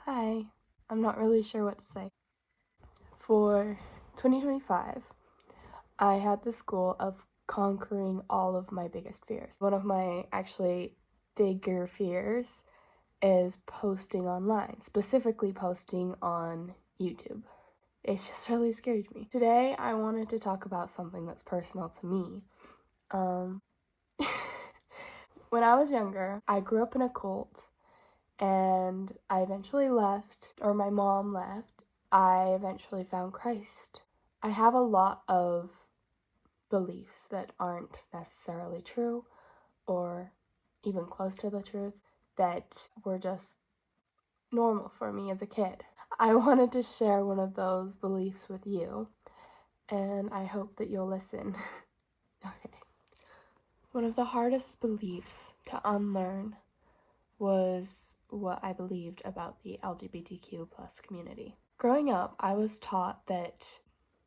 Hi, I'm not really sure what to say. For 2025, I had this goal of conquering all of my biggest fears. One of my actually bigger fears is posting online, specifically posting on YouTube. It's just really scared me. Today, I wanted to talk about something that's personal to me. When I was younger, I grew up in a cult, and I eventually left, or my mom left. I eventually found Christ. I have a lot of beliefs that aren't necessarily true or even close to the truth that were just normal for me as a kid. I wanted to share one of those beliefs with you, and I hope that you'll listen. Okay. One of the hardest beliefs to unlearn was what I believed about the LGBTQ plus community. Growing up, I was taught that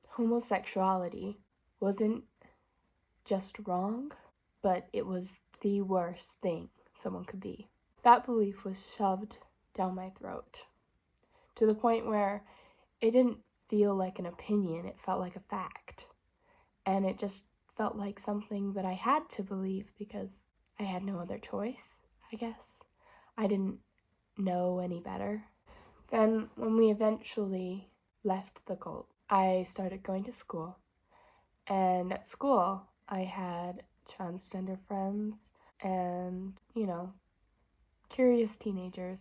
homosexuality wasn't just wrong, but it was the worst thing someone could be. That belief was shoved down my throat to the point where it didn't feel like an opinion, it felt like a fact. And it just felt like something that I had to believe because I had no other choice, I guess. I didn't know any better. Then, when we eventually left the cult, I started going to school. And at school, I had transgender friends and, curious teenagers.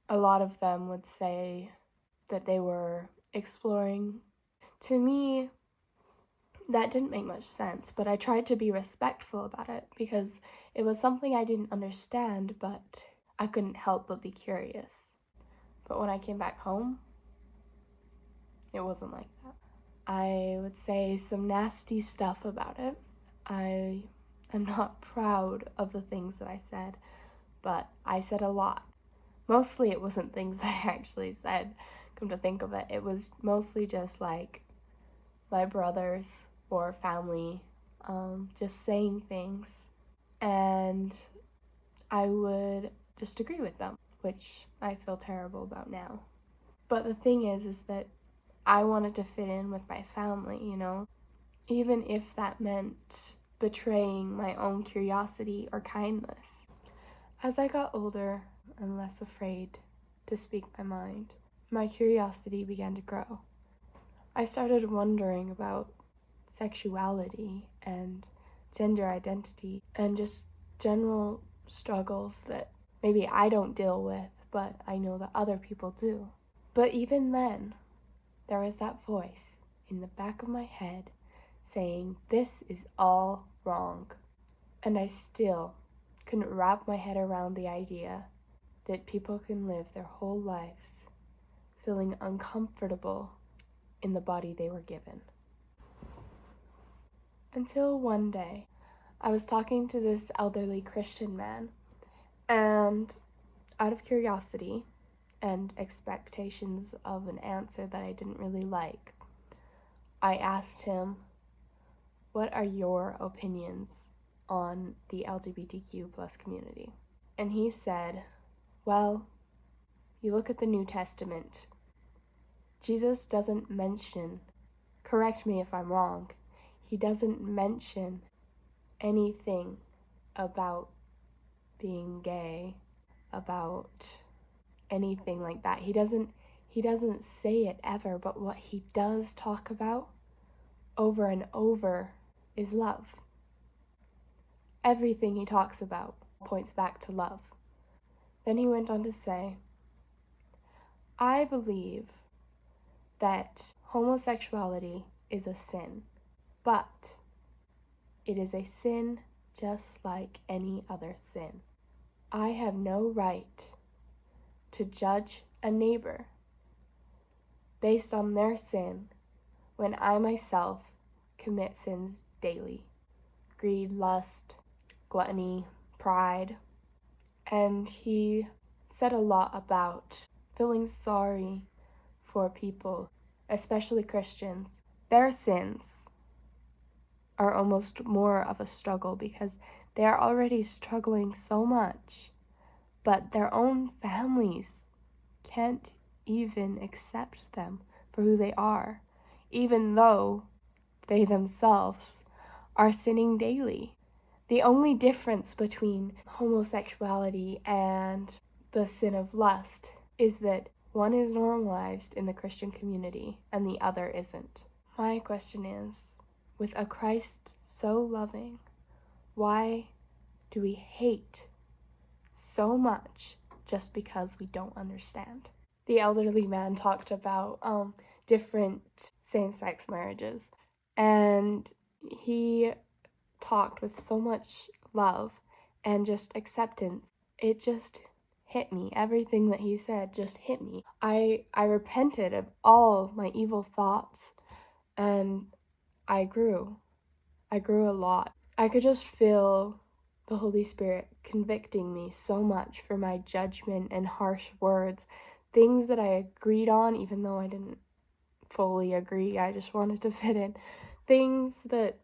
A lot of them would say that they were exploring. To me, that didn't make much sense, but I tried to be respectful about it because it was something I didn't understand, but I couldn't help but be curious. But when I came back home, it wasn't like that. I would say some nasty stuff about it. I am not proud of the things that I said, but I said a lot. Mostly it wasn't things I actually said, come to think of it. It was mostly just like my brothers or family just saying things, and I would just agree with them, which I feel terrible about now. But the thing is that I wanted to fit in with my family, even if that meant betraying my own curiosity or kindness. As I got older and less afraid to speak my mind, my curiosity began to grow. I started wondering about sexuality and gender identity and just general struggles that maybe I don't deal with, but I know that other people do. But even then, there was that voice in the back of my head saying, "This is all wrong." And I still couldn't wrap my head around the idea that people can live their whole lives feeling uncomfortable in the body they were given. Until one day, I was talking to this elderly Christian man, and out of curiosity and expectations of an answer that I didn't really like, I asked him, "What are your opinions on the LGBTQ plus community?" And he said, "Well, you look at the New Testament. Jesus doesn't mention, correct me if I'm wrong, he doesn't mention anything about being gay, about anything like that. He doesn't say it ever, but what he does talk about over and over is love. Everything he talks about points back to love." Then he went on to say, "I believe that homosexuality is a sin, but it is a sin just like any other sin. I have no right to judge a neighbor based on their sin when I myself commit sins daily. Greed, lust, gluttony, pride." And he said a lot about feeling sorry for people, especially Christians. Their sins are almost more of a struggle because they are already struggling so much, but their own families can't even accept them for who they are, even though they themselves are sinning daily. The only difference between homosexuality and the sin of lust is that one is normalized in the Christian community and the other isn't. My question is, with a Christ so loving, why do we hate so much just because we don't understand? The elderly man talked about different same-sex marriages, and he talked with so much love and just acceptance. It just hit me. Everything that he said just hit me. I repented of all my evil thoughts, and I grew a lot. I could just feel the Holy Spirit convicting me so much for my judgment and harsh words, things that I agreed on even though I didn't fully agree. I just wanted to fit in. Things that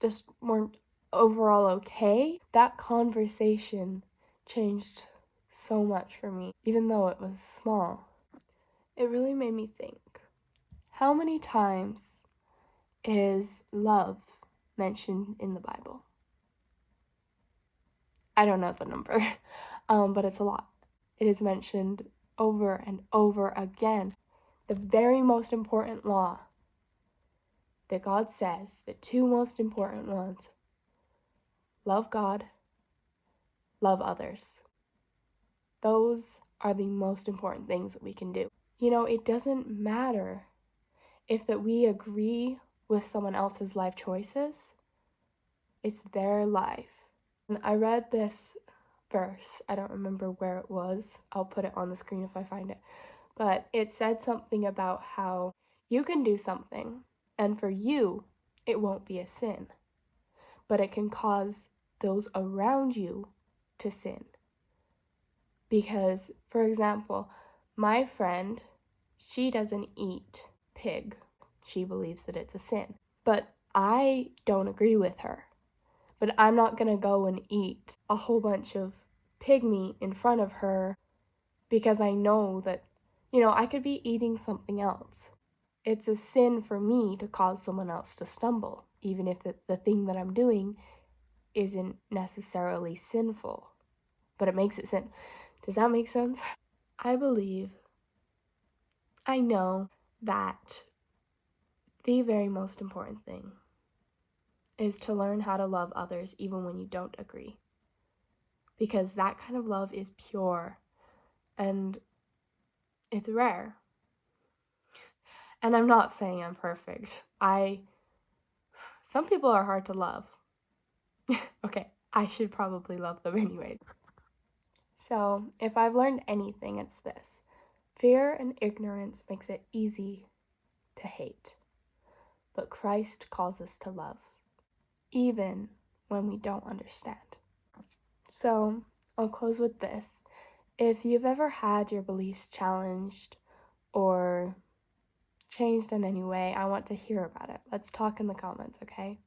just weren't overall okay. That conversation changed so much for me, even though it was small. It really made me think, how many times is love mentioned in the Bible? I don't know the number, but it's a lot. It is mentioned over and over again. The very most important law that God says, the two most important ones: love God, love others. Those are the most important things that we can do. You know, it doesn't matter if that we agree with someone else's life choices. It's their life. And I read this verse. I don't remember where it was. I'll put it on the screen if I find it. But it said something about how you can do something, and for you, it won't be a sin. But it can cause those around you to sin. Because, for example, my friend, she doesn't eat pig. She believes that it's a sin. But I don't agree with her. But I'm not going to go and eat a whole bunch of pig meat in front of her because I know that, I could be eating something else. It's a sin for me to cause someone else to stumble, even if the thing that I'm doing isn't necessarily sinful, but it makes it sin. Does that make sense? I know that the very most important thing is to learn how to love others even when you don't agree. Because that kind of love is pure and it's rare. And I'm not saying I'm perfect. Some people are hard to love. Okay, I should probably love them anyways. So, if I've learned anything, it's this. Fear and ignorance makes it easy to hate. But Christ calls us to love, even when we don't understand. So, I'll close with this. If you've ever had your beliefs challenged or changed in any way, I want to hear about it. Let's talk in the comments, okay?